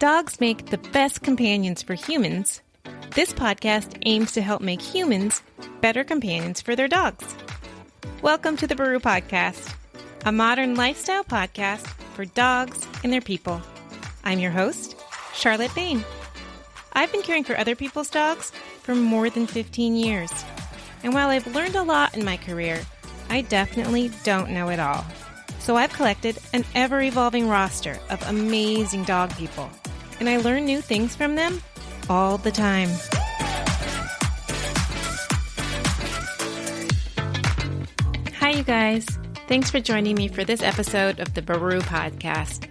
dogs make the best companions for humans, this podcast aims to help make humans better companions for their dogs. Welcome to the Baru Podcast, a modern lifestyle podcast for dogs and their people. I'm your host, Charlotte Bain. I've been caring for other people's dogs for more than 15 years. And while I've learned a lot in my career, I definitely don't know it all. So I've collected an ever-evolving roster of amazing dog people. And I learn new things from them all the time. Hi, you guys. Thanks for joining me for this episode of the Baru Podcast.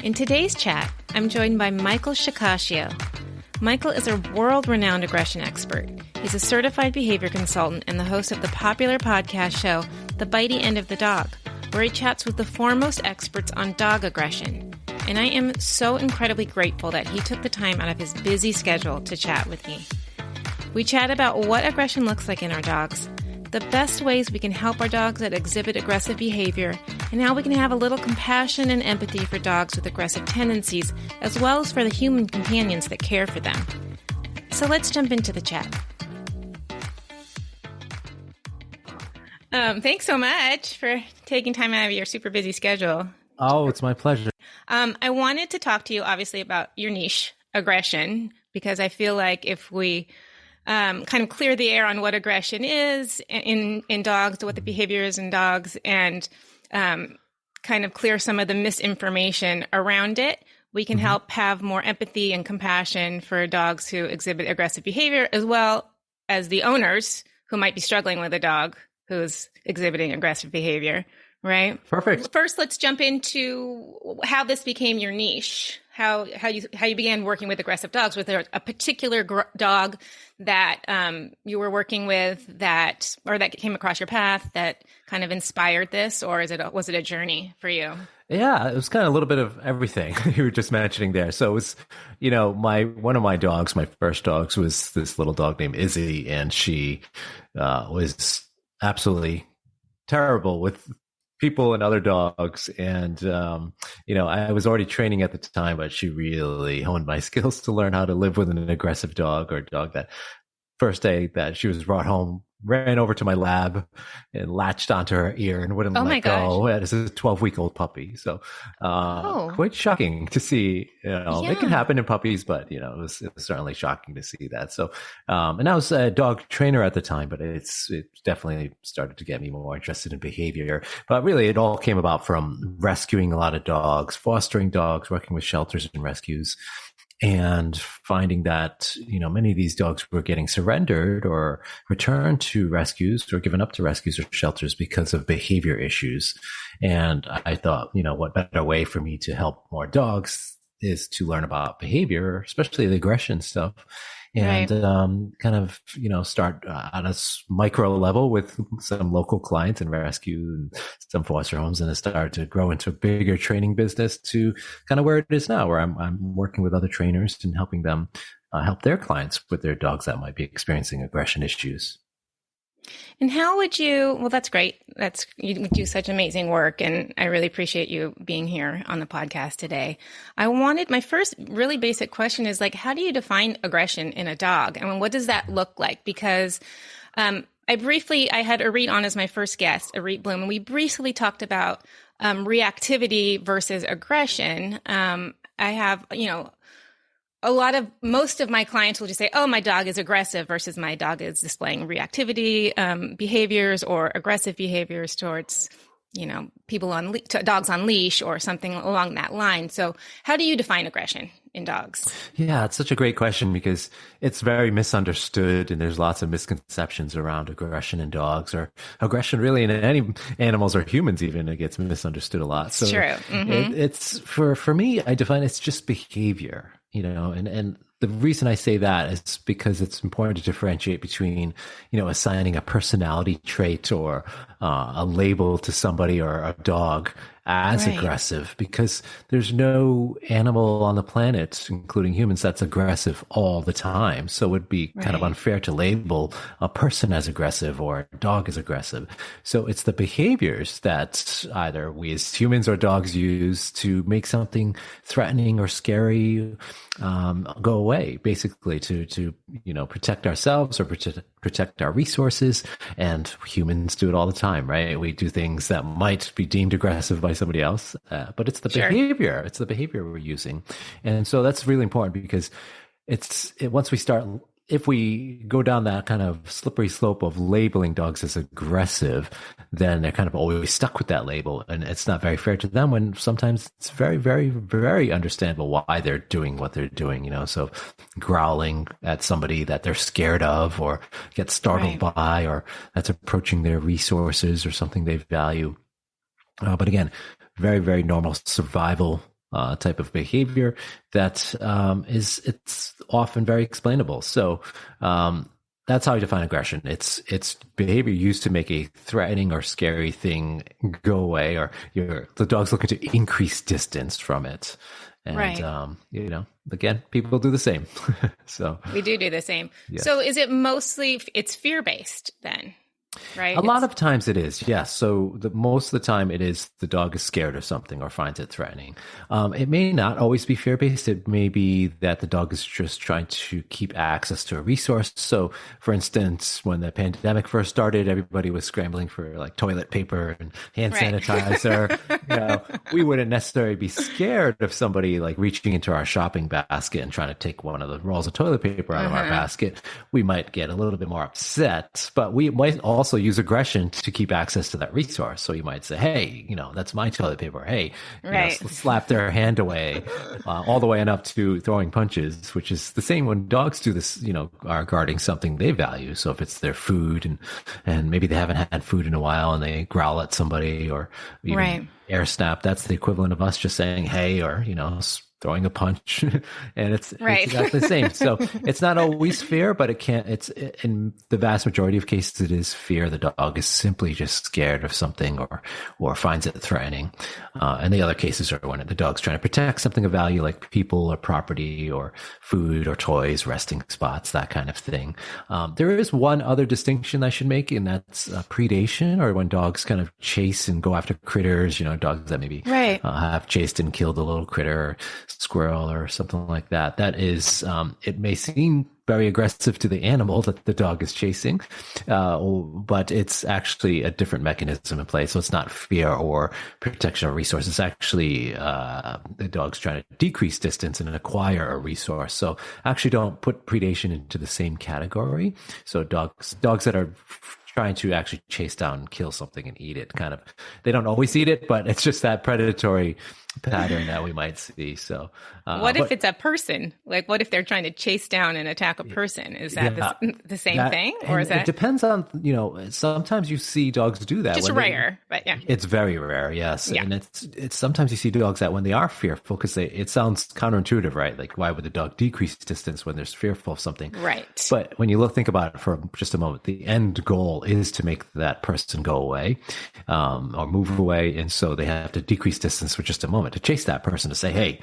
In today's chat, I'm joined by Michael Shikashio. Michael is a world-renowned aggression expert. He's a certified behavior consultant and the host of the popular podcast show, The Bitey End of the Dog, where he chats with the foremost experts on dog aggression. And I am so incredibly grateful that he took the time out of his busy schedule to chat with me. We chat about what aggression looks like in our dogs, the best ways we can help our dogs that exhibit aggressive behavior, and how we can have a little compassion and empathy for dogs with aggressive tendencies, as well as for the human companions that care for them. So let's jump into the chat. Thanks so much for taking time out of your super busy schedule. Oh, it's my pleasure. I wanted to talk to you, obviously, about your niche, aggression, because I feel like if we kind of clear the air on what aggression is in dogs, what the behavior is in dogs, and kind of clear some of the misinformation around it, we can help have more empathy and compassion for dogs who exhibit aggressive behavior, as well as the owners who might be struggling with a dog who's exhibiting aggressive behavior, right? Perfect. First, let's jump into how this became your niche, how you began working with aggressive dogs. Was there a particular dog that you were working with that came across your path that kind of inspired this, or was it a journey for you? Yeah, it was kind of a little bit of everything you were just mentioning there. So it was, one of my dogs, my first dogs, was this little dog named Izzy, and she was absolutely terrible with people and other dogs. And, I was already training at the time, but she really honed my skills to learn how to live with an aggressive dog, or a dog that first day that she was brought home, ran over to my lab and latched onto her ear and wouldn't let go. As a 12-week-old puppy. So quite shocking to see. It can happen in puppies, but it was certainly shocking to see that. So and I was a dog trainer at the time, but it definitely started to get me more interested in behavior. But really, it all came about from rescuing a lot of dogs, fostering dogs, working with shelters and rescues, and finding that, many of these dogs were getting surrendered or returned to rescues or given up to rescues or shelters because of behavior issues. And I thought, what better way for me to help more dogs is to learn about behavior, especially the aggression stuff. And start on a micro level with some local clients and rescue and some foster homes, and it started to grow into a bigger training business to kind of where it is now, where I'm working with other trainers and helping them help their clients with their dogs that might be experiencing aggression issues. And how would you, well, that's great. You do such amazing work, and I really appreciate you being here on the podcast today. My first really basic question is how do you define aggression in a dog? I mean, what does that look like? Because I had Arit on as my first guest, Arit Bloom, and we briefly talked about reactivity versus aggression. I have, most of my clients will just say, oh, my dog is aggressive versus my dog is displaying reactivity behaviors or aggressive behaviors towards, dogs on leash or something along that line. So how do you define aggression in dogs? Yeah, it's such a great question because it's very misunderstood, and there's lots of misconceptions around aggression in dogs, or aggression really in any animals or humans even. It gets misunderstood a lot. So true. Mm-hmm. It's for me, I define it's just behavior. And the reason I say that is because it's important to differentiate between, assigning a personality trait or a label to somebody or a dog as Right. aggressive, because there's no animal on the planet, including humans, that's aggressive all the time. So it would be kind of Right. unfair to label a person as aggressive or a dog as aggressive. So it's the behaviors that either we as humans or dogs use to make something threatening or scary go away, basically to protect ourselves or protect our resources. And humans do it all the time, right? We do things that might be deemed aggressive by somebody else, but it's the Sure. behavior. It's the behavior we're using, and so that's really important because once we start. If we go down that kind of slippery slope of labeling dogs as aggressive, then they're kind of always stuck with that label. And it's not very fair to them when sometimes it's very, very, very understandable why they're doing what they're doing, So growling at somebody that they're scared of or get startled by, or that's approaching their resources or something they value. But again, very, very normal survival type of behavior that it's often very explainable. So that's how I define aggression. It's behavior used to make a threatening or scary thing go away, or the dog's looking to increase distance from it. And again, people do the same. So We do the same. Yes. So is it mostly, it's fear-based then, right? A lot of times it is, yes. So most of the time it is the dog is scared of something or finds it threatening. It may not always be fear-based. It may be that the dog is just trying to keep access to a resource. So, for instance, when the pandemic first started, everybody was scrambling for like toilet paper and hand sanitizer. We wouldn't necessarily be scared of somebody like reaching into our shopping basket and trying to take one of the rolls of toilet paper out of our basket. We might get a little bit more upset, but we might also use aggression to keep access to that resource. So you might say, hey, that's my toilet paper. Hey, slap their hand away, all the way on up to throwing punches, which is the same when dogs do this, are guarding something they value. So if it's their food and maybe they haven't had food in a while and they growl at somebody or even air snap, that's the equivalent of us just saying, hey, or, throwing a punch, and it's exactly the same. So it's not always fear, but it's in the vast majority of cases, it is fear. The dog is simply just scared of something or finds it threatening. And the other cases are when the dog's trying to protect something of value, like people or property or food or toys, resting spots, that kind of thing. There is one other distinction I should make, and that's predation, or when dogs kind of chase and go after critters, dogs that maybe have chased and killed a little critter, or squirrel or something like that. That is, it may seem very aggressive to the animal that the dog is chasing, but it's actually a different mechanism in play. So it's not fear or protection of resources. It's actually the dog's trying to decrease distance and acquire a resource. So actually don't put predation into the same category. So dogs that are trying to actually chase down and kill something and eat it, they don't always eat it, but it's just that predatory pattern that we might see. So what if it's a person? Like, what if they're trying to chase down and attack a person? Is that the same thing? Or is that? It depends on, sometimes you see dogs do that. Just rare, but yeah. It's very rare, yes. Yeah. And it's sometimes you see dogs that when they are fearful, because it sounds counterintuitive, right? Like, why would the dog decrease distance when they're fearful of something? Right. But when you think about it for just a moment, the end goal is to make that person go away or move away. And so they have to decrease distance for just a moment to chase that person, to say, hey,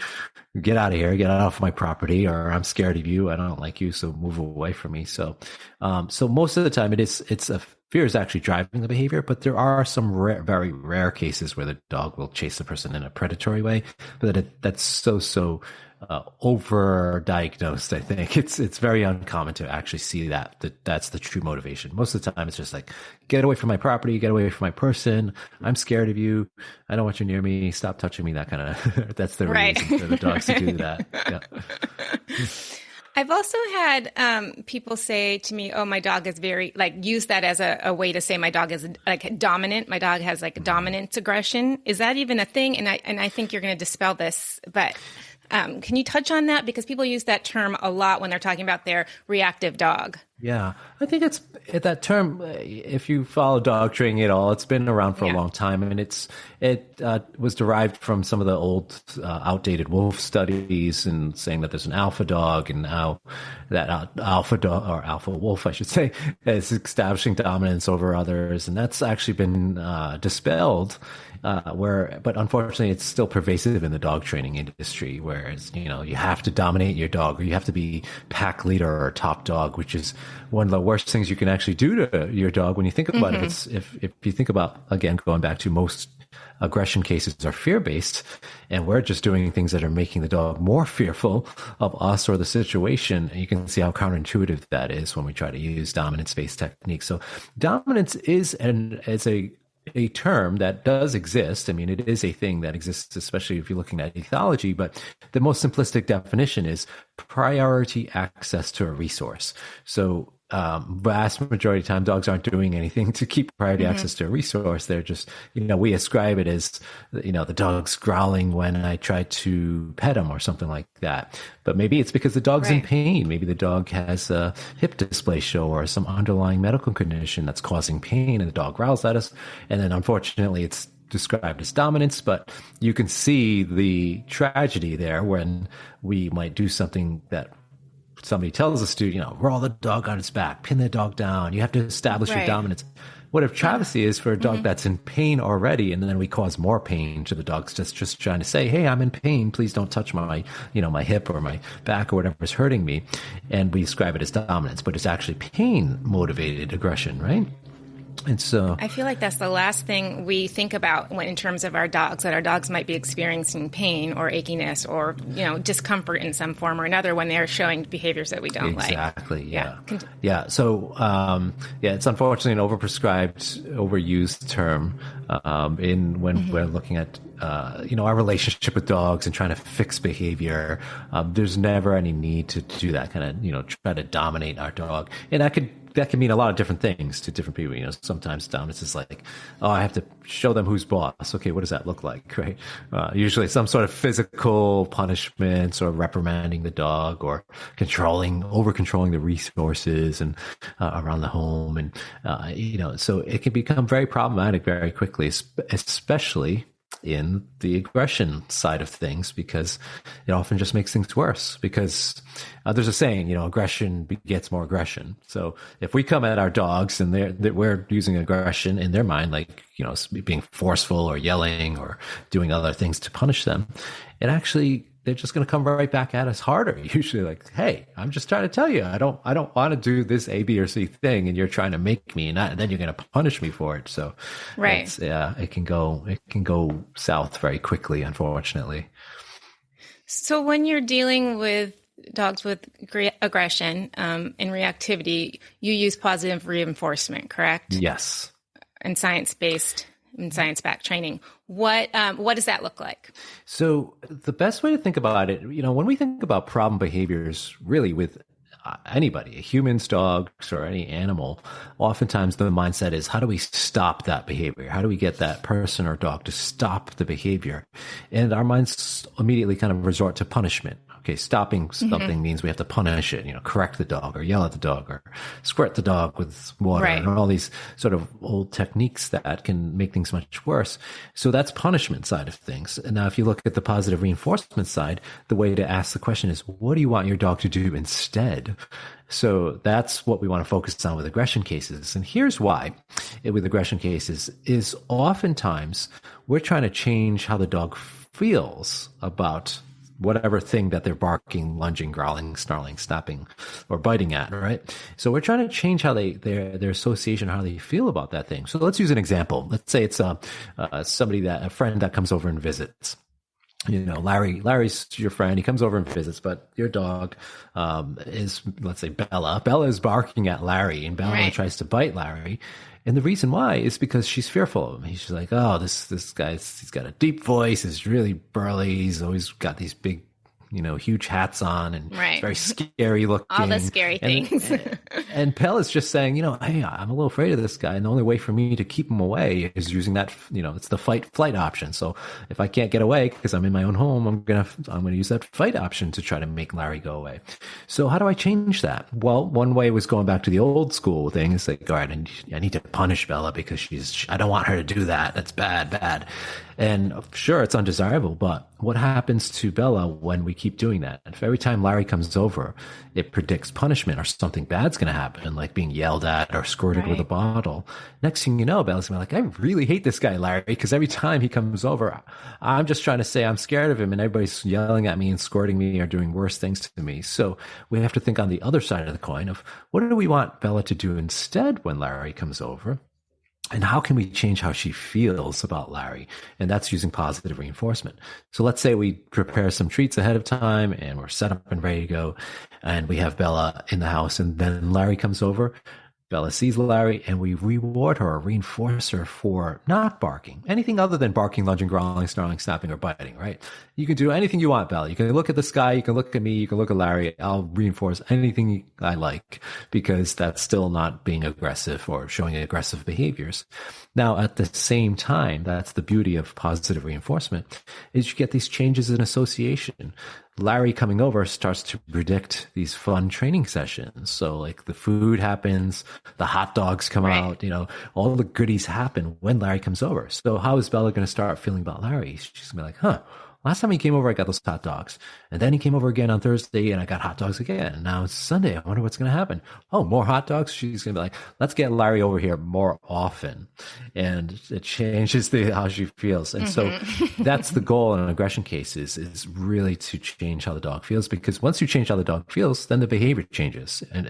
get out of here, get off my property, or I'm scared of you, I don't like you, so move away from me. So most of the time fear is actually driving the behavior, but there are some very rare cases where the dog will chase the person in a predatory way, but that's so over-diagnosed. I think it's very uncommon to actually see that's the true motivation. Most of the time it's just like, get away from my property, get away from my person, I'm scared of you, I don't want you near me, stop touching me, that kind of that's the reason for the dogs to do that. Yeah. I've also had people say to me, oh, my dog is very, use that as a way to say my dog is dominant. My dog has dominance aggression. Is that even a thing? And I think you're going to dispel this, but can you touch on that? Because people use that term a lot when they're talking about their reactive dog. Yeah, I think it's that term. If you follow dog training at all, it's been around for a long time. I mean, it was derived from some of the old, outdated wolf studies, and saying that there's an alpha dog, and now that alpha dog, or alpha wolf, I should say, is establishing dominance over others, and that's actually been dispelled But unfortunately, it's still pervasive in the dog training industry, whereas, you have to dominate your dog, or you have to be pack leader or top dog, which is one of the worst things you can actually do to your dog when you think about it. If you think about, again, going back to most aggression cases are fear-based, and we're just doing things that are making the dog more fearful of us or the situation. And you can see how counterintuitive that is when we try to use dominance-based techniques. So dominance is a term that does exist. I mean, it is a thing that exists, especially if you're looking at ethology, but the most simplistic definition is priority access to a resource. So vast majority of the time, dogs aren't doing anything to keep priority access to a resource. They're just, we ascribe it as, the dog's growling when I try to pet him or something like that. But maybe it's because the dog's in pain. Maybe the dog has a hip dysplasia or some underlying medical condition that's causing pain, and the dog growls at us. And then unfortunately, it's described as dominance, but you can see the tragedy there when we might do something that somebody tells us to, roll the dog on its back, pin the dog down. You have to establish your dominance. What if travesty is for a dog that's in pain already, and then we cause more pain to the dog, just trying to say, hey, I'm in pain. Please don't touch my, my hip or my back or whatever is hurting me. And we describe it as dominance, but it's actually pain motivated aggression, right? And so I feel like that's the last thing we think about when, in terms of our dogs, that our dogs might be experiencing pain or achiness or, discomfort in some form or another when they're showing behaviors that we don't like. Exactly. Yeah. Yeah. So, it's unfortunately an overprescribed, overused term, when we're looking at, our relationship with dogs and trying to fix behavior. There's never any need to do that kind of, try to dominate our dog. And that can mean a lot of different things to different people. Sometimes dominance is like, oh, I have to show them who's boss. Okay, what does that look like, right? Usually some sort of physical punishments or reprimanding the dog or over controlling the resources and around the home. And, so it can become very problematic very quickly, especially in the aggression side of things, because it often just makes things worse. Because there's a saying, aggression begets more aggression. So if we come at our dogs and we're using aggression in their mind, like, being forceful or yelling or doing other things to punish them, they're just going to come right back at us harder. Usually like, hey, I'm just trying to tell you, I don't want to do this A, B, or C thing, and you're trying to make me, and then you're going to punish me for it. So it can go south very quickly, unfortunately. So when you're dealing with dogs with aggression and reactivity, you use positive reinforcement, correct? Yes. And science-based and science-backed training. What does that look like? So the best way to think about it, when we think about problem behaviors, really with anybody, humans, dogs, or any animal, oftentimes the mindset is, how do we stop that behavior? How do we get that person or dog to stop the behavior? And our minds immediately kind of resort to punishment. Okay, stopping something means we have to punish it, correct the dog or yell at the dog or squirt the dog with water and all these sort of old techniques that can make things much worse. So that's punishment side of things. And now if you look at the positive reinforcement side, the way to ask the question is, what do you want your dog to do instead? So that's what we want to focus on with aggression cases. And here's why with aggression cases is oftentimes we're trying to change how the dog feels about whatever thing that they're barking, lunging, growling, snarling, snapping, or biting at, right? So we're trying to change how their association, how they feel about that thing. So let's use an example. Let's say it's a friend that comes over and visits. Larry's your friend. He comes over and visits, but your dog is, let's say, Bella. Bella is barking at Larry, and Bella tries to bite Larry. And the reason why is because she's fearful of him. She's like, oh, this guy's, he's got a deep voice. He's really burly. He's always got these big, huge hats on and very scary looking. All the scary things. And Pell is just saying, hey, I'm a little afraid of this guy. And the only way for me to keep him away is using that, it's the fight option. So if I can't get away because I'm in my own home, I'm going to use that fight option to try to make Larry go away. So how do I change that? Well, one way was going back to the old school thing. It's like, all right, I need to punish Bella because I don't want her to do that. That's bad. And sure, it's undesirable, but what happens to Bella when we keep doing that? If every time Larry comes over, it predicts punishment or something bad's going to happen, like being yelled at or squirted with a bottle. Next thing you know, Bella's going to be like, I really hate this guy, Larry, because every time he comes over, I'm just trying to say I'm scared of him and everybody's yelling at me and squirting me or doing worse things to me. So we have to think on the other side of the coin of what do we want Bella to do instead when Larry comes over? And how can we change how she feels about Larry? And that's using positive reinforcement. So let's say we prepare some treats ahead of time and we're set up and ready to go. And we have Bella in the house and then Larry comes over. Bella sees Larry and we reward her or reinforce her for not barking. Anything other than barking, lunging, growling, snarling, snapping, or biting, right? You can do anything you want, Bella. You can look at the sky, you can look at me, you can look at Larry. I'll reinforce anything I like because that's still not being aggressive or showing aggressive behaviors. Now, at the same time, that's the beauty of positive reinforcement, is you get these changes in association. Larry coming over starts to predict these fun training sessions. So like the food happens, the hot dogs come out, all the goodies happen when Larry comes over. So how is Bella going to start feeling about Larry? She's going to be like, last time he came over, I got those hot dogs. And then he came over again on Thursday and I got hot dogs again. And now it's Sunday. I wonder what's going to happen. Oh, more hot dogs. She's going to be like, let's get Larry over here more often. And it changes how she feels. And so that's the goal in an aggression case is really to change how the dog feels, because once you change how the dog feels, then the behavior changes. And,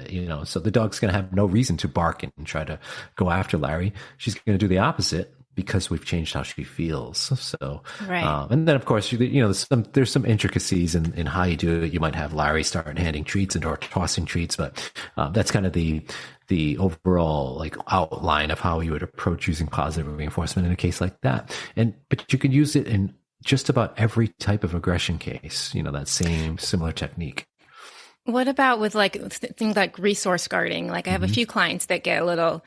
so the dog's going to have no reason to bark and try to go after Larry. She's going to do the opposite, because we've changed how she feels. So, and then of course, there's some intricacies in how you do it. You might have Larry start handing treats and or tossing treats, but that's kind of the overall like outline of how you would approach using positive reinforcement in a case like that. But you can use it in just about every type of aggression case. That same similar technique. What about with things like resource guarding? Like I have a few clients that get a little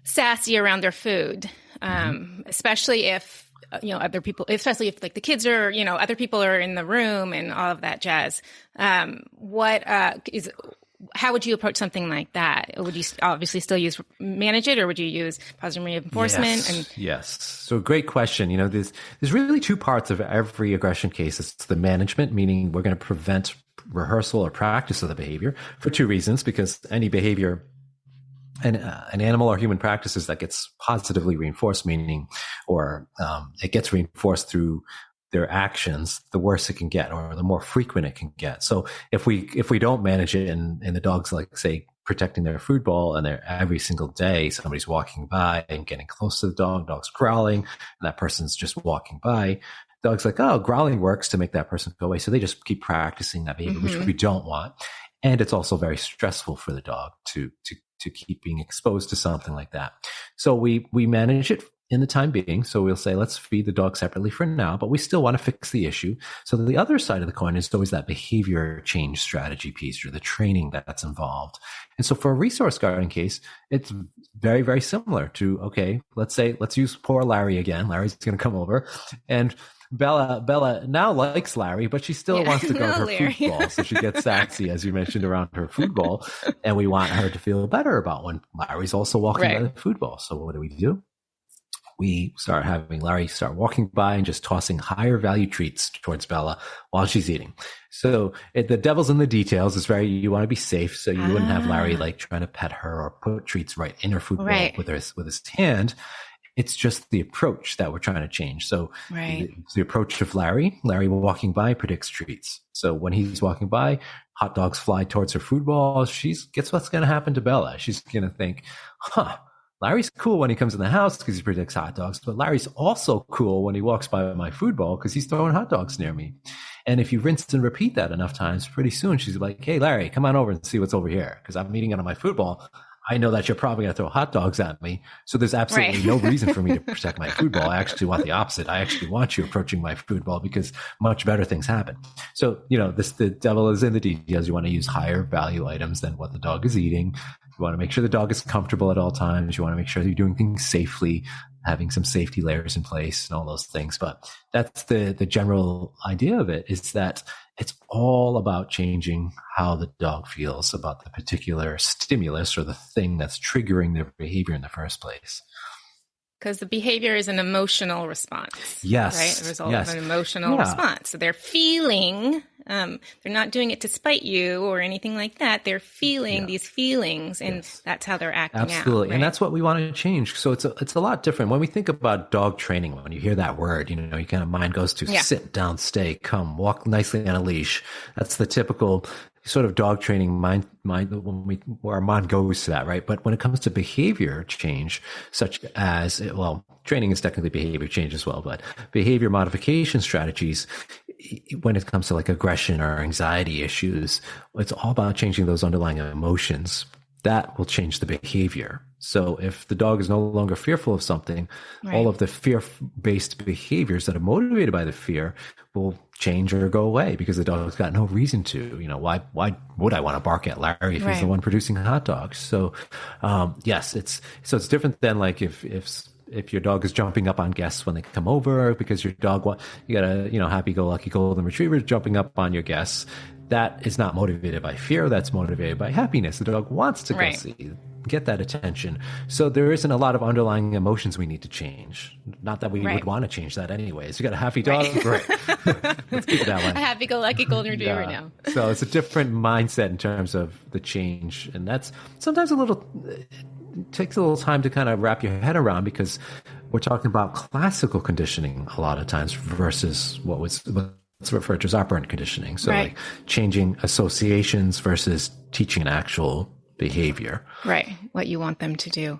sassy around their food, especially if, other people, especially if like the kids are, other people are in the room and all of that jazz. How would you approach something like that? Would you obviously still manage it, or would you use positive reinforcement? Yes. So great question. There's really two parts of every aggression case. It's the management, meaning we're going to prevent rehearsal or practice of the behavior for two reasons, because any behavior and an animal or human practices that gets positively reinforced, meaning, or it gets reinforced through their actions, the worse it can get, or the more frequent it can get. So if we don't manage it, and the dog's like, say, protecting their food bowl, and they're every single day somebody's walking by and getting close to the dog's growling, and that person's just walking by. Dog's like, oh, growling works to make that person go away. So they just keep practicing that behavior, which we don't want. And it's also very stressful for the dog to keep being exposed to something like that. So we manage it in the time being. So we'll say, let's feed the dog separately for now, but we still want to fix the issue. So the other side of the coin is always that behavior change strategy piece, or the training that's involved. And so for a resource guarding case, it's very, very similar to, okay, let's use poor Larry again. Larry's going to come over, and Bella now likes Larry, but she still wants to go to her food ball. So she gets sassy, as you mentioned, around her food ball. And we want her to feel better about when Larry's also walking by the food ball. So what do? We start having Larry start walking by and just tossing higher value treats towards Bella while she's eating. So the devil's in the details. It's you want to be safe. So you wouldn't have Larry like trying to pet her or put treats right in her food bowl with his hand. It's just the approach that we're trying to change. So the approach of Larry walking by predicts treats. So when he's walking by, hot dogs fly towards her food ball. Guess what's going to happen to Bella? She's going to think, Larry's cool when he comes in the house because he predicts hot dogs, but Larry's also cool when he walks by my food bowl because he's throwing hot dogs near me. And if you rinse and repeat that enough times, pretty soon she's like, hey, Larry, come on over and see what's over here because I'm eating it on my food bowl. I know that you're probably going to throw hot dogs at me. So there's absolutely no reason for me to protect my food ball. I actually want the opposite. I actually want you approaching my food ball because much better things happen. So, the devil is in the details. You want to use higher value items than what the dog is eating. You want to make sure the dog is comfortable at all times. You want to make sure that you're doing things safely, having some safety layers in place and all those things. But that's the general idea of it, is that it's all about changing how the dog feels about the particular stimulus or the thing that's triggering their behavior in the first place. Because the behavior is an emotional response. Yes. Right? The result Yes. of an emotional response. So they're feeling, they're not doing it to spite you or anything like that. They're feeling these feelings, and that's how they're acting out. Absolutely. Right? And that's what we want to change. So it's a lot different. When we think about dog training, when you hear that word, you know, your kind of mind goes to sit down, stay, come, walk nicely on a leash. That's the typical sort of dog training mind where our mind goes to that, right? But when it comes to behavior change, such as, well, training is technically behavior change as well, but behavior modification strategies, when it comes to like aggression or anxiety issues, it's all about changing those underlying emotions. That will change the behavior. So if the dog is no longer fearful of something, all of the fear-based behaviors that are motivated by the fear will change or go away because the dog's got no reason to. You know, why would I want to bark at Larry if he's the one producing hot dogs? So, yes, it's different than like if your dog is jumping up on guests when they come over because your dog you got a, you know, happy-go-lucky golden retriever jumping up on your guests. That is not motivated by fear. That's motivated by happiness. The dog wants to go see, get that attention. So there isn't a lot of underlying emotions we need to change. Not that we would want to change that anyways. You got a happy dog? Great. Let's keep it that way. A happy-go-lucky golden retriever now. So it's a different mindset in terms of the change. And that's sometimes it takes a little time to kind of wrap your head around because we're talking about classical conditioning a lot of times versus what's referred to as operant conditioning. So like changing associations versus teaching an actual behavior. Right. What you want them to do.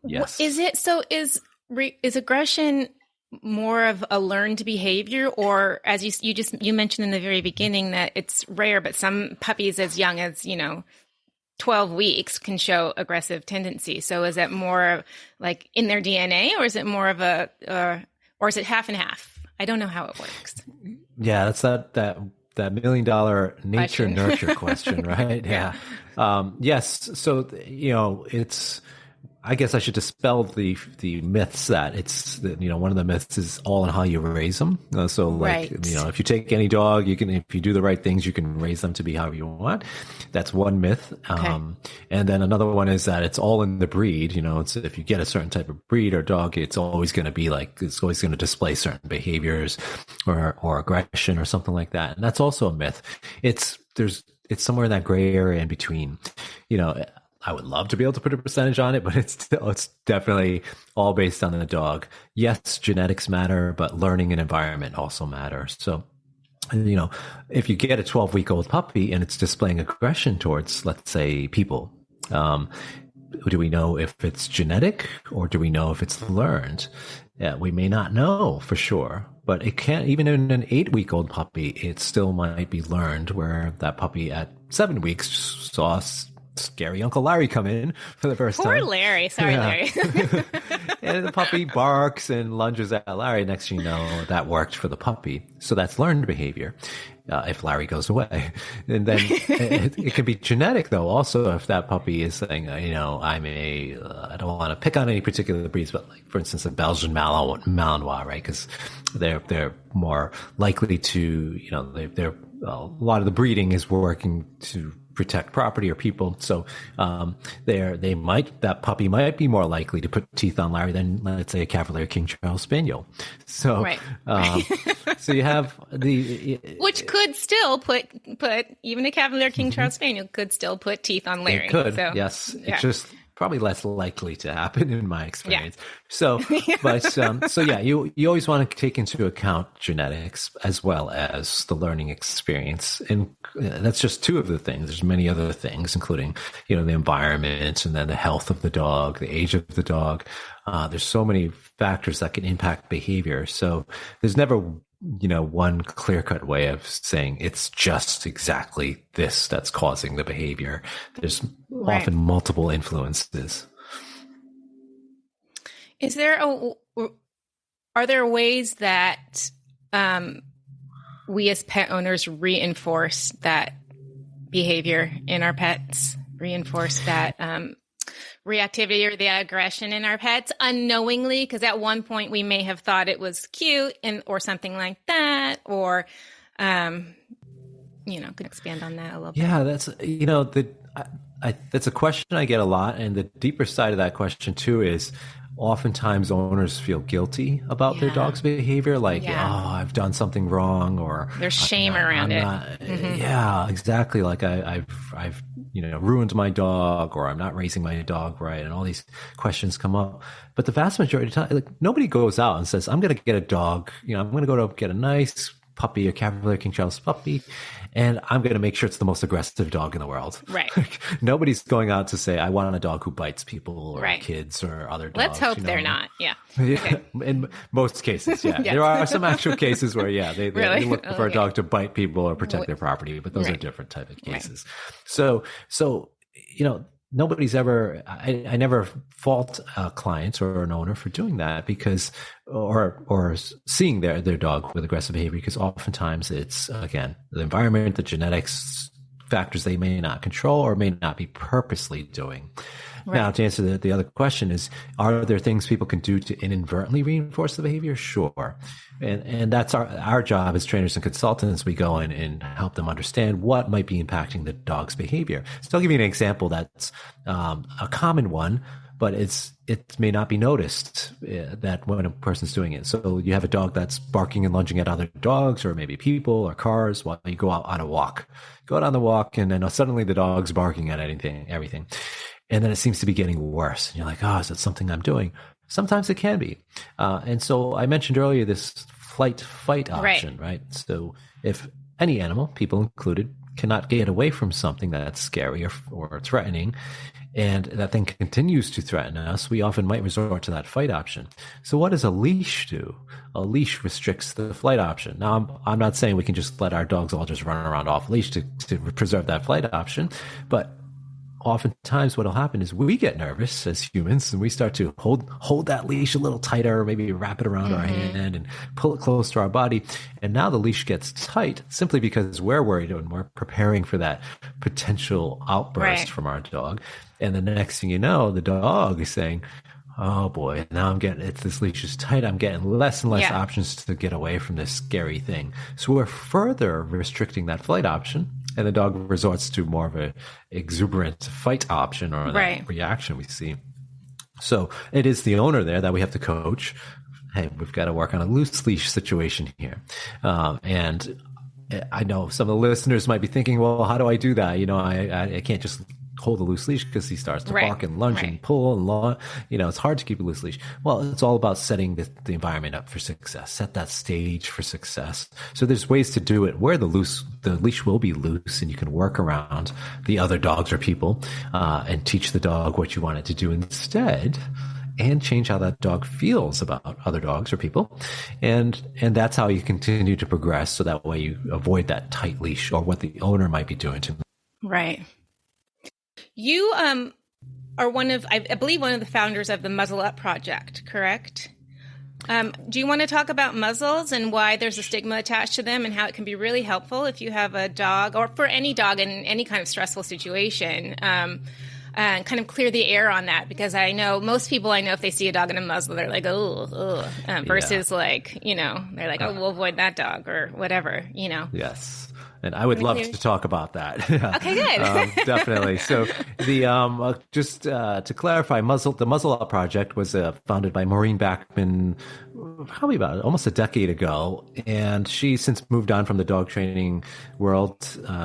Yes. Is aggression more of a learned behavior, or as you mentioned in the very beginning that it's rare, but some puppies as young as, 12 weeks can show aggressive tendencies. So is it more like in their DNA, or is it more of or is it half and half? I don't know how it works. Yeah, that's that $1 million nature nurture question, right? Yeah. Yes. So, I guess I should dispel the myths that one of the myths is all in how you raise them. If you take any dog, if you do the right things, you can raise them to be however you want. That's one myth. Okay. And then another one is that it's all in the breed. It's if you get a certain type of breed or dog, it's always going to display certain behaviors or aggression or something like that. And that's also a myth. It's somewhere in that gray area in between, I would love to be able to put a percentage on it, but it's definitely all based on the dog. Yes, genetics matter, but learning and environment also matter. So, if you get a 12-week-old puppy and it's displaying aggression towards, let's say, people, do we know if it's genetic or do we know if it's learned? Yeah, we may not know for sure, but it can't, even in an 8-week-old puppy, it still might be learned where that puppy at 7 weeks saw scary Uncle Larry come in for the first time. Poor Larry. Sorry, Larry. And the puppy barks and lunges at Larry. Next thing you know, that worked for the puppy. So that's learned behavior if Larry goes away. And then it can be genetic, though, also, if that puppy is saying, I don't want to pick on any particular breeds, but like, for instance, a Belgian Malinois, right? Because they're more likely to, a lot of the breeding is working to protect property or people. So that puppy might be more likely to put teeth on Larry than, let's say, a Cavalier King Charles Spaniel. So so you have which could still put even a Cavalier King Charles Spaniel could still put teeth on Larry. It could, so, yes. Yeah. It's just probably less likely to happen in my experience. Yeah. So, you always want to take into account genetics as well as the learning experience. And that's just two of the things. There's many other things, including, the environment and then the health of the dog, the age of the dog. There's so many factors that can impact behavior. So there's never one clear-cut way of saying it's just exactly this that's causing the behavior. There's often multiple influences. Are there ways that we as pet owners reinforce that behavior in our pets, reinforce that reactivity or the aggression in our pets unknowingly? Because at one point we may have thought it was cute or something like that, or could expand on that a little bit. Yeah, that's that's a question I get a lot, and the deeper side of that question too is oftentimes owners feel guilty about their dog's behavior, like, oh, I've done something wrong, or there's shame around it. Yeah, exactly. Like I've ruined my dog, or I'm not raising my dog right, and all these questions come up. But the vast majority of the time, like, nobody goes out and says, I'm going to get a dog. I'm going to go to get a nice puppy, a Cavalier King Charles puppy, and I'm going to make sure it's the most aggressive dog in the world. Right. Nobody's going out to say, I want a dog who bites people or kids or other dogs. Let's hope they're not. Yeah. Okay. In most cases, yeah. There are some actual cases where, they look for a dog to bite people or protect their property, but those are different type of cases. Right. So, nobody's ever, I never fault a client or an owner for doing that, because, or seeing their dog with aggressive behavior, because oftentimes it's, again, the environment, the genetics, factors they may not control or may not be purposely doing. Right. Now, to answer the other question is, are there things people can do to inadvertently reinforce the behavior? Sure. And that's our job as trainers and consultants. We go in and help them understand what might be impacting the dog's behavior. So I'll give you an example that's a common one, but it may not be noticed that when a person's doing it. So you have a dog that's barking and lunging at other dogs, or maybe people or cars, while you go out on a walk. Go out on the walk, and then suddenly the dog's barking at everything. And then it seems to be getting worse. And you're like, oh, is that something I'm doing? Sometimes it can be. And so I mentioned earlier this flight-fight option, right? So if any animal, people included, cannot get away from something that's scary or threatening, and that thing continues to threaten us, we often might resort to that fight option. So what does a leash do? A leash restricts the flight option. Now, I'm not saying we can just let our dogs all just run around off leash to preserve that flight option, but oftentimes what'll happen is we get nervous as humans, and we start to hold that leash a little tighter, or maybe wrap it around our hand and pull it close to our body. And now the leash gets tight simply because we're worried and we're preparing for that potential outburst from our dog. And the next thing you know, the dog is saying, oh boy, now this leash is tight. I'm getting less and less options to get away from this scary thing. So we're further restricting that flight option, and the dog resorts to more of a exuberant fight option, or that reaction we see. So it is the owner there that we have to coach. Hey, we've got to work on a loose leash situation here. And I know some of the listeners might be thinking, well, how do I do that? I can't just hold a loose leash because he starts to bark and lunge and pull and it's hard to keep a loose leash. Well, it's all about setting the environment up for success, set that stage for success. So there's ways to do it where the leash will be loose, and you can work around the other dogs or people and teach the dog what you want it to do instead, and change how that dog feels about other dogs or people. And that's how you continue to progress, so that way you avoid that tight leash or what the owner might be doing to them. Right. You are I believe one of the founders of the Muzzle Up Project, correct? Do you want to talk about muzzles and why there's a stigma attached to them, and how it can be really helpful if you have a dog, or for any dog in any kind of stressful situation, and kind of clear the air on that? Because I know most people if they see a dog in a muzzle, they're like, oh, versus they're like, oh, we'll avoid that dog or whatever, Yes. And I would love to talk about that. Okay, good. Definitely. So just to clarify, the Muzzle Up Project was founded by Maureen Backman probably about almost a decade ago. And she since moved on from the dog training world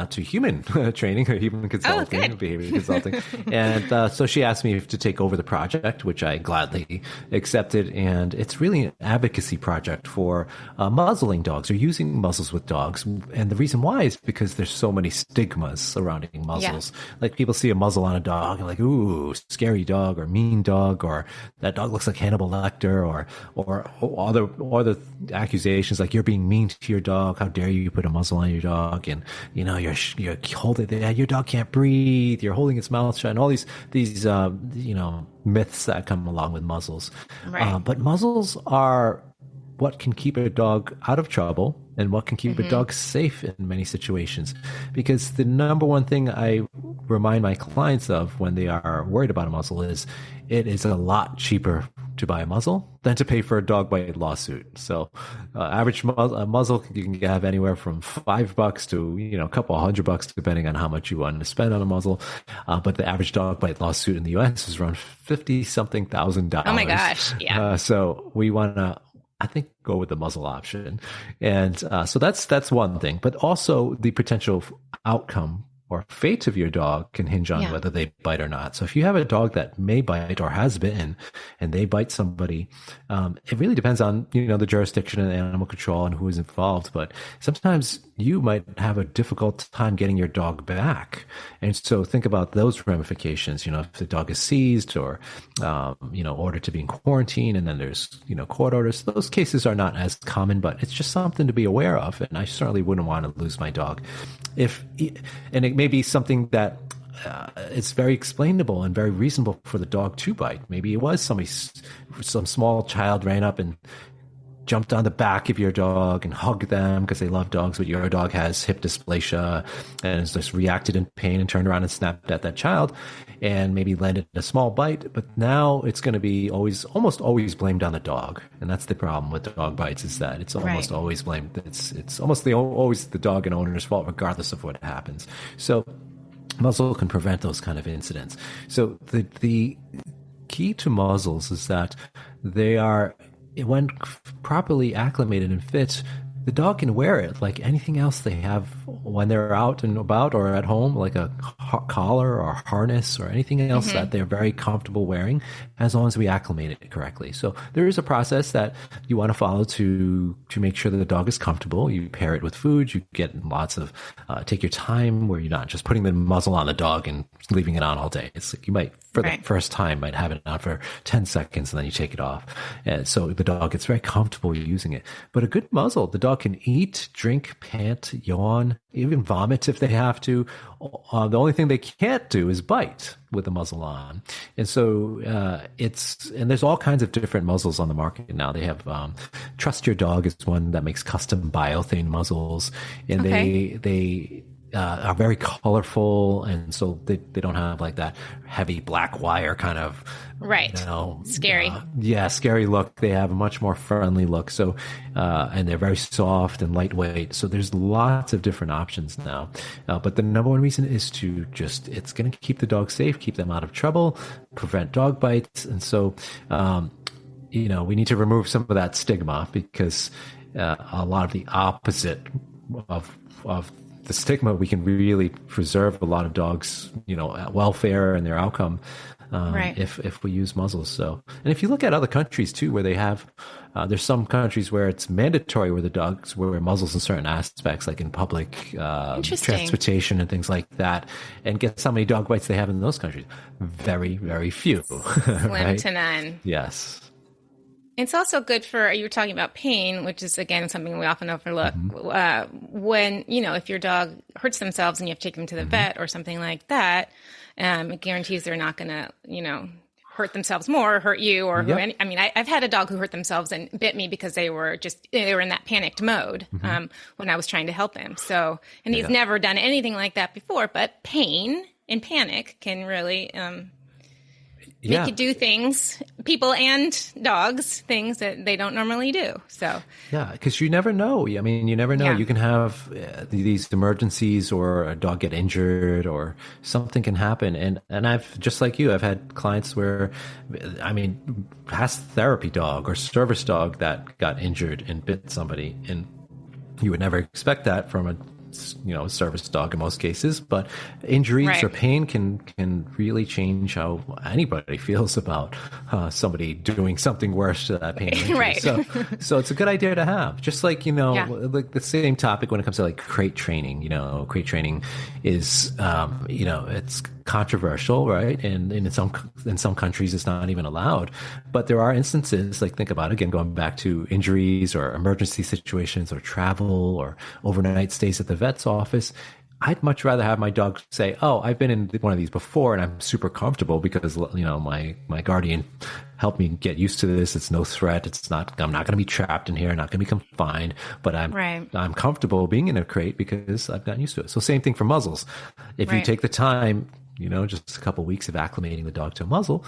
to human training, or human consulting, behavior consulting. And so she asked me to take over the project, which I gladly accepted. And it's really an advocacy project for muzzling dogs, or using muzzles with dogs. And the reason why is because there's so many stigmas surrounding muzzles. Like, people see a muzzle on a dog and like, ooh, scary dog, or mean dog, or that dog looks like Hannibal Lecter, or other accusations like, you're being mean to your dog. How dare you put a muzzle on your dog? And you're holding your dog can't breathe. You're holding its mouth shut, and all these myths that come along with muzzles. Right. But muzzles are what can keep a dog out of trouble, and what can keep a dog safe in many situations. Because the number one thing I remind my clients of when they are worried about a muzzle is, it is a lot cheaper to buy a muzzle than to pay for a dog bite lawsuit. So, average muzzle you can have anywhere from $5 to a couple $100 depending on how much you want to spend on a muzzle. But the average dog bite lawsuit in the U.S. is around $50-something thousand. Oh my gosh! Yeah. So we want to, I think, go with the muzzle option, and so that's one thing. But also the potential outcome or fate of your dog can hinge on whether they bite or not. So if you have a dog that may bite or has bitten and they bite somebody, it really depends on, the jurisdiction and animal control and who is involved. But sometimes you might have a difficult time getting your dog back. And so think about those ramifications, if the dog is seized or, ordered to be in quarantine, and then there's, court orders. Those cases are not as common, but it's just something to be aware of. And I certainly wouldn't want to lose my dog and it may be something that it's very explainable and very reasonable for the dog to bite. Maybe it was some small child ran up and jumped on the back of your dog and hugged them because they love dogs, but your dog has hip dysplasia and has just reacted in pain and turned around and snapped at that child and maybe landed a small bite. But now it's going to be almost always blamed on the dog. And that's the problem with dog bites, is that it's almost always blamed. It's almost always the dog and owner's fault, regardless of what happens. So muzzle can prevent those kind of incidents. So the key to muzzles is that when properly acclimated and fit, the dog can wear it like anything else they have when they're out and about or at home, like a collar or harness or anything else that they're very comfortable wearing, as long as we acclimate it correctly. So there is a process that you want to follow to make sure that the dog is comfortable. You pair it with food. You get lots of take your time, where you're not just putting the muzzle on the dog and leaving it on all day. It's like you might, for the first time, might have it on for 10 seconds and then you take it off. And so the dog gets very comfortable using it. But a good muzzle, the dog can eat, drink, pant, yawn, even vomit if they have to. The only thing they can't do is bite with the muzzle on. And so and there's all kinds of different muzzles on the market now. They have Trust Your Dog is one that makes custom biothane muzzles, and they are very colorful, and so they don't have like that heavy black wire kind of scary scary look. They have a much more friendly look. So and they're very soft and lightweight. So there's lots of different options now. But the number one reason is to it's going to keep the dog safe, keep them out of trouble, prevent dog bites. And so we need to remove some of that stigma, because a lot of the opposite of the stigma, we can really preserve a lot of dogs, welfare and their outcome if we use muzzles. So, and if you look at other countries too, where they have, there's some countries where it's mandatory where the dogs wear muzzles in certain aspects, like in public transportation and things like that. And guess how many dog bites they have in those countries? Very, very few. Slim to none. Yes. It's also good for, you were talking about pain, which is, again, something we often overlook. When, if your dog hurts themselves and you have to take them to the vet or something like that, it guarantees they're not going to, hurt themselves more, or hurt you, or I've had a dog who hurt themselves and bit me because they were in that panicked mode when I was trying to help him. So, and he's never done anything like that before, but pain and panic can really make you do things, people and dogs, things that they don't normally do. So because you never know. I mean, you never know. You can have these emergencies, or a dog get injured, or something can happen. And I've, just like you, I've had clients where, past therapy dog or service dog that got injured and bit somebody, and you would never expect that from a service dog in most cases, but injuries or pain can really change how anybody feels about somebody doing something worse to that pain. So it's a good idea to have. Just like, like the same topic when it comes to like crate training. Crate training is, it's controversial, right? And in some countries it's not even allowed. But there are instances, like, think about, again, going back to injuries or emergency situations or travel or overnight stays at the vet's office. I'd much rather have my dog say, "Oh, I've been in one of these before and I'm super comfortable because my guardian helped me get used to this. It's no threat. I'm not going to be trapped in here, not going to be confined, but I'm comfortable being in a crate because I've gotten used to it." So same thing for muzzles. If you take the time just a couple of weeks of acclimating the dog to a muzzle.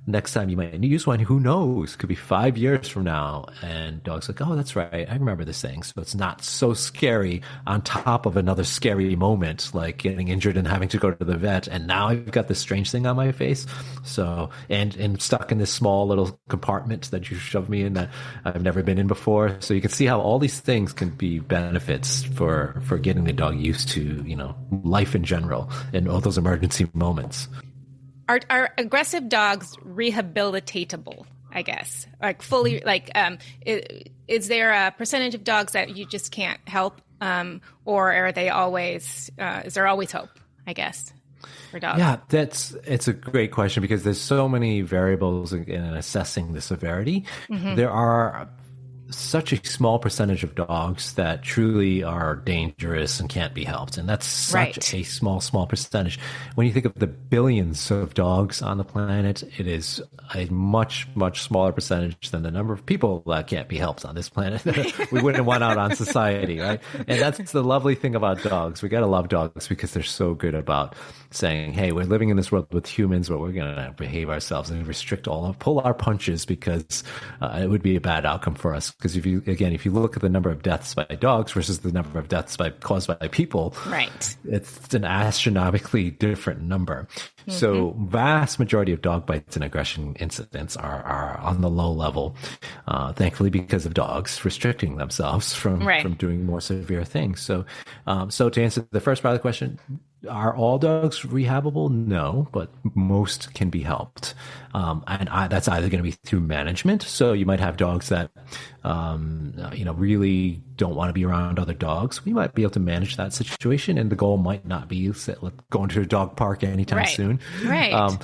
Next time you might use one, who knows? Could be 5 years from now. And dog's like, oh, that's right. I remember this thing. So it's not so scary on top of another scary moment, like getting injured and having to go to the vet. And now I've got this strange thing on my face. So, and stuck in this small little compartment that you shoved me in that I've never been in before. So you can see how all these things can be benefits for getting the dog used to, life in general and all those emergency moments. Are aggressive dogs rehabilitatable, I guess? Like fully, is there a percentage of dogs that you just can't help? Or are they always, is there always hope, I guess, for dogs? Yeah, it's a great question because there's so many variables in assessing the severity. Mm-hmm. There are such a small percentage of dogs that truly are dangerous and can't be helped. And that's such a small percentage. When you think of the billions of dogs on the planet, it is a much, much smaller percentage than the number of people that can't be helped on this planet. We wouldn't want out on society, right? And that's the lovely thing about dogs. We got to love dogs because they're so good about saying, hey, we're living in this world with humans, but we're going to behave ourselves and pull our punches because it would be a bad outcome for us. Because if you look at the number of deaths by dogs versus the number of deaths caused by people, right, it's an astronomically different number. Mm-hmm. So vast majority of dog bites and aggression incidents are on the low level, thankfully because of dogs restricting themselves from doing more severe things. So to answer the first part of the question, are all dogs rehabable? No, but most can be helped. That's either going to be through management. So you might have dogs that, really don't want to be around other dogs. We might be able to manage that situation. And the goal might not be going to a dog park anytime soon. Right.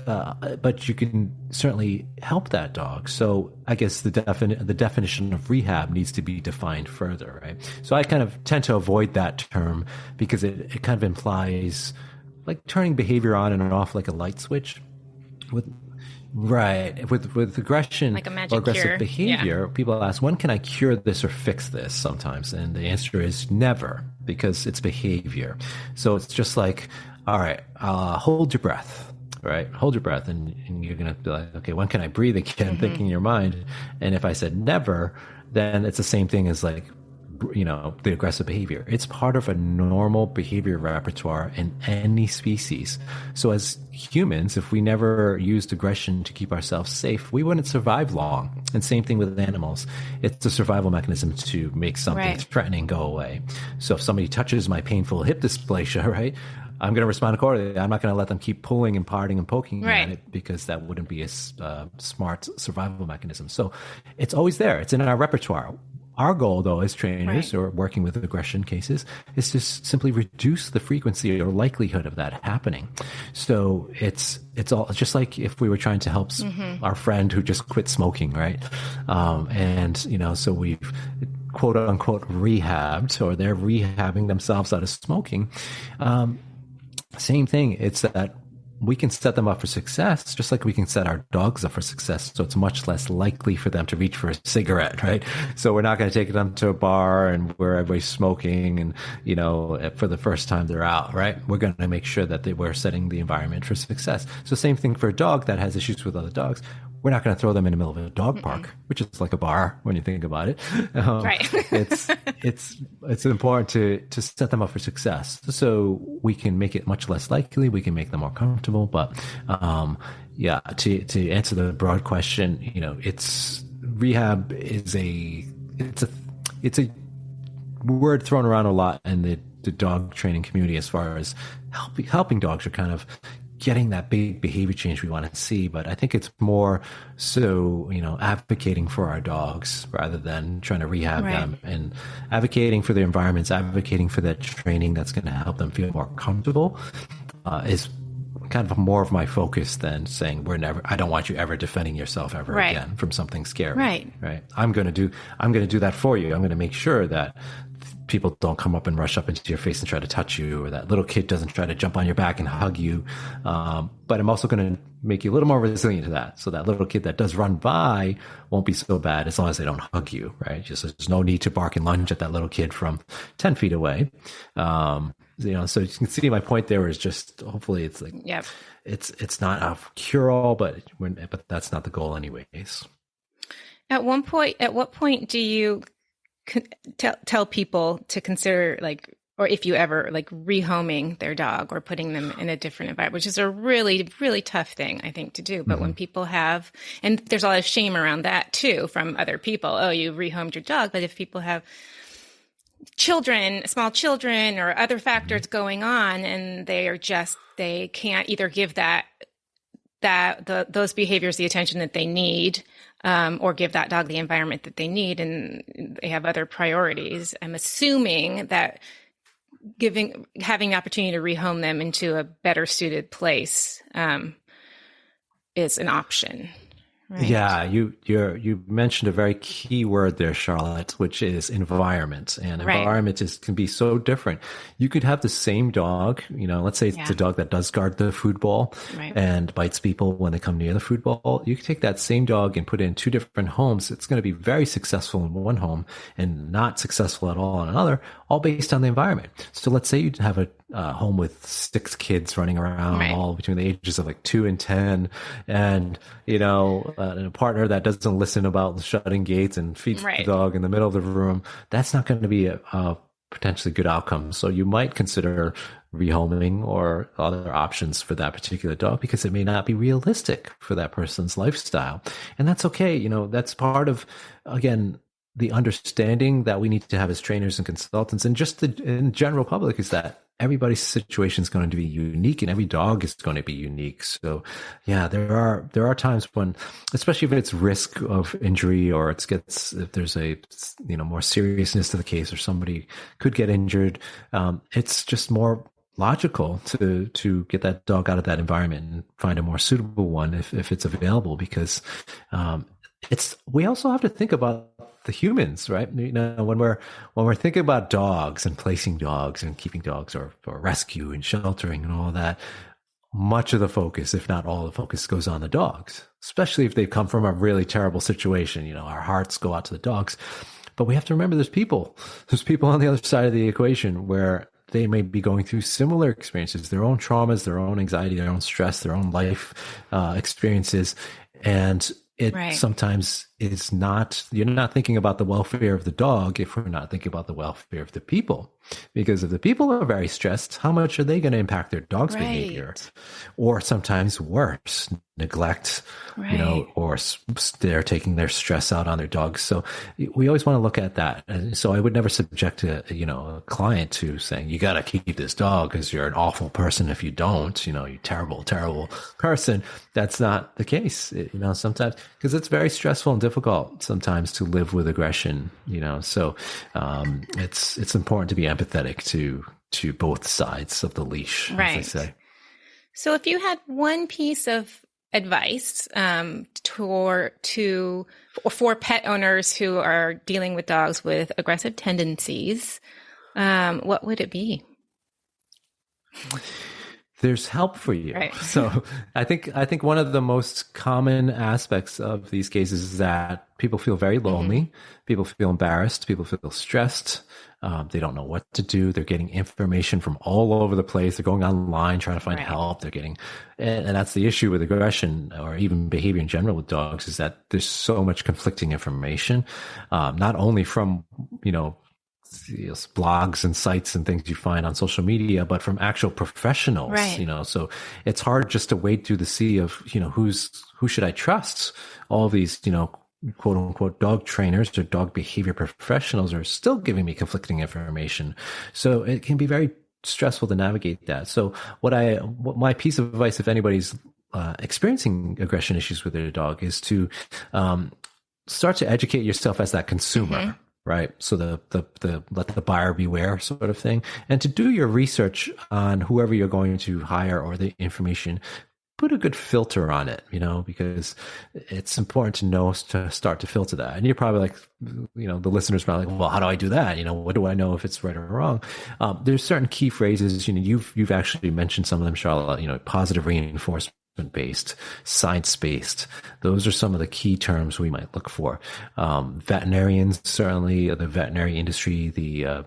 But you can certainly help that dog. So I guess the definition of rehab needs to be defined further, right? So I kind of tend to avoid that term because it kind of implies like turning behavior on and off like a light switch. With aggression like a magic or aggressive cure. behavior, people ask, when can I cure this or fix this sometimes? And the answer is never, because it's behavior. So it's just like, all right, hold your breath. Right? Hold your breath and you're going to be like, okay, when can I breathe again? Mm-hmm. Thinking in your mind. And if I said never, then it's the same thing as like, the aggressive behavior. It's part of a normal behavior repertoire in any species. So as humans, if we never used aggression to keep ourselves safe, we wouldn't survive long. And same thing with animals. It's a survival mechanism to make something threatening go away. So if somebody touches my painful hip dysplasia, right, I'm going to respond accordingly. I'm not going to let them keep pulling and parting and poking at it because that wouldn't be a smart survival mechanism. So it's always there. It's in our repertoire. Our goal, though, as trainers or working with aggression cases, is to simply reduce the frequency or likelihood of that happening. So it's all just like if we were trying to help our friend who just quit smoking, right? So we've quote unquote rehabbed, or they're rehabbing themselves out of smoking. Same thing. It's that we can set them up for success, just like we can set our dogs up for success. So it's much less likely for them to reach for a cigarette, right? So we're not going to take them to a bar and where everybody's smoking and, for the first time they're out, right? We're going to make sure that we're setting the environment for success. So same thing for a dog that has issues with other dogs. We're not going to throw them in the middle of a dog park, which is like a bar when you think about it. It's important to set them up for success, so we can make it much less likely. We can make them more comfortable. But to answer the broad question, it's rehab is it's a word thrown around a lot in the dog training community as far as helping dogs are kind of getting that big behavior change we want to see. But I think it's more so, advocating for our dogs rather than trying to rehab them, and advocating for their environments, advocating for that training that's going to help them feel more comfortable is kind of more of my focus than saying I don't want you ever defending yourself ever again from something scary. Right. I'm going to do that for you. I'm going to make sure that people don't come up and rush up into your face and try to touch you, or that little kid doesn't try to jump on your back and hug you. But I'm also going to make you a little more resilient to that. So that little kid that does run by won't be so bad as long as they don't hug you, right? Just there's no need to bark and lunge at that little kid from 10 feet away. So you can see my point there is just hopefully it's like, Yep. it's not a cure all, but that's not the goal anyways. At what point do you tell people to consider, like, or if you ever, like, rehoming their dog or putting them in a different environment, which is a really, really tough thing, I think, to do. But when people have, and there's a lot of shame around that too from other people. Oh, you rehomed your dog. But if people have children, small children, or other factors going on, and they can't either give those behaviors the attention that they need, or give that dog the environment that they need, and they have other priorities. I'm assuming that having the opportunity to rehome them into a better suited place is an option. Right? Yeah, you mentioned a very key word there, Charlotte, which is environment. And environment can be so different. You could have the same dog, let's say it's a dog that does guard the food bowl and bites people when they come near the food bowl. You could take that same dog and put it in two different homes. It's going to be very successful in one home and not successful at all in another, all based on the environment. So let's say you have a home with 6 kids running around, all between the ages of like 2 and 10, and and a partner that doesn't listen about shutting gates and feeds the dog in the middle of the room. That's not going to be a potentially good outcome. So you might consider rehoming or other options for that particular dog, because it may not be realistic for that person's lifestyle, and that's okay. That's part of, again, the understanding that we need to have as trainers and consultants, and just in general public, is that everybody's situation is going to be unique, and every dog is going to be unique. So yeah, there are times when, especially if it's risk of injury, or if there's a, more seriousness to the case, or somebody could get injured, it's just more logical to get that dog out of that environment and find a more suitable one if it's available, because we also have to think about the humans, right? When we're thinking about dogs and placing dogs and keeping dogs, or rescue and sheltering and all that, much of the focus, if not all the focus, goes on the dogs, especially if they come from a really terrible situation. Our hearts go out to the dogs, but we have to remember there's people on the other side of the equation where they may be going through similar experiences, their own traumas, their own anxiety, their own stress, their own life experiences. And it sometimes is not, you're not thinking about the welfare of the dog if we're not thinking about the welfare of the people. Because if the people are very stressed, how much are they going to impact their dog's behavior? Or sometimes worse, neglect, or they're taking their stress out on their dogs. So we always want to look at that. And so I would never subject a client to saying, you got to keep this dog because you're an awful person if you don't, you terrible, terrible person. That's not the case, sometimes, because it's very stressful and difficult sometimes to live with aggression, so it's important to be empathetic to both sides of the leash, as they say. So if you had one piece of advice for pet owners who are dealing with dogs with aggressive tendencies, what would it be? There's help for you. So I think one of the most common aspects of these cases is that people feel very lonely. People feel embarrassed. People feel stressed. They don't know what to do. They're getting information from all over the place. They're going online trying to find help. They're getting, and that's the issue with aggression, or even behavior in general with dogs, is that there's so much conflicting information, not only from, blogs and sites and things you find on social media, but from actual professionals, so it's hard just to wade through the sea of, who should I trust? All these, quote unquote dog trainers or dog behavior professionals are still giving me conflicting information. So it can be very stressful to navigate that. So what my piece of advice, if anybody's experiencing aggression issues with their dog, is to start to educate yourself as that consumer. Right. So the let the buyer beware sort of thing, and to do your research on whoever you're going to hire or the information. Put a good filter on it, because it's important to start to filter that. And you're probably like, the listeners are probably like, well, how do I do that? What do I know if it's right or wrong? There's certain key phrases, you've actually mentioned some of them, Charlotte, positive reinforcement. reinforcement-based, science-based. Those are some of the key terms we might look for. Veterinarians, certainly the veterinary industry, the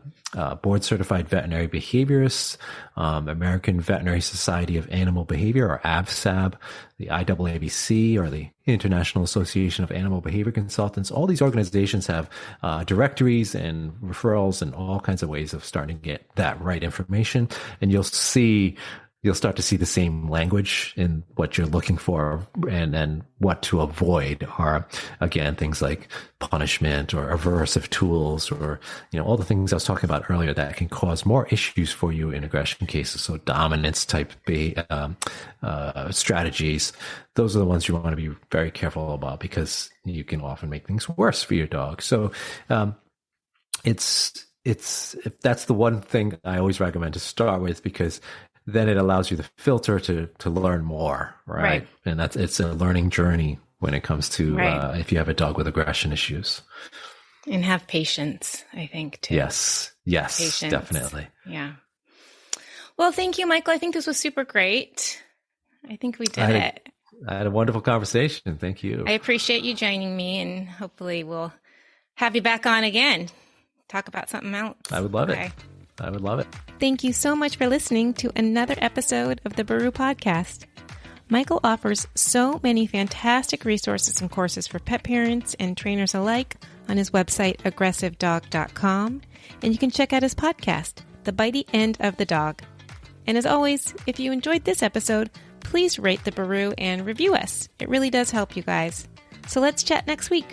board-certified veterinary behaviorists, American Veterinary Society of Animal Behavior, or AVSAB, the IAABC, or the International Association of Animal Behavior Consultants. All these organizations have directories and referrals and all kinds of ways of starting to get that right information. And you'll start to see the same language in what you're looking for, and what to avoid are, again, things like punishment or aversive tools, or, all the things I was talking about earlier that can cause more issues for you in aggression cases. So dominance type strategies, those are the ones you want to be very careful about, because you can often make things worse for your dog. So, it's that's the one thing I always recommend to start with, because then it allows you the filter to learn more, right? And it's a learning journey when it comes to if you have a dog with aggression issues. And have patience, I think, too. Yes, patience. Definitely. Yeah. Well, thank you, Michael. I think this was super great. I think we did it. I had a wonderful conversation. Thank you. I appreciate you joining me, and hopefully we'll have you back on again. Talk about something else. I would love it. I would love it. Thank you so much for listening to another episode of the Baru Podcast. Michael offers so many fantastic resources and courses for pet parents and trainers alike on his website, aggressivedog.com. And you can check out his podcast, The Bitey End of the Dog. And as always, if you enjoyed this episode, please rate the Baru and review us. It really does help you guys. So let's chat next week.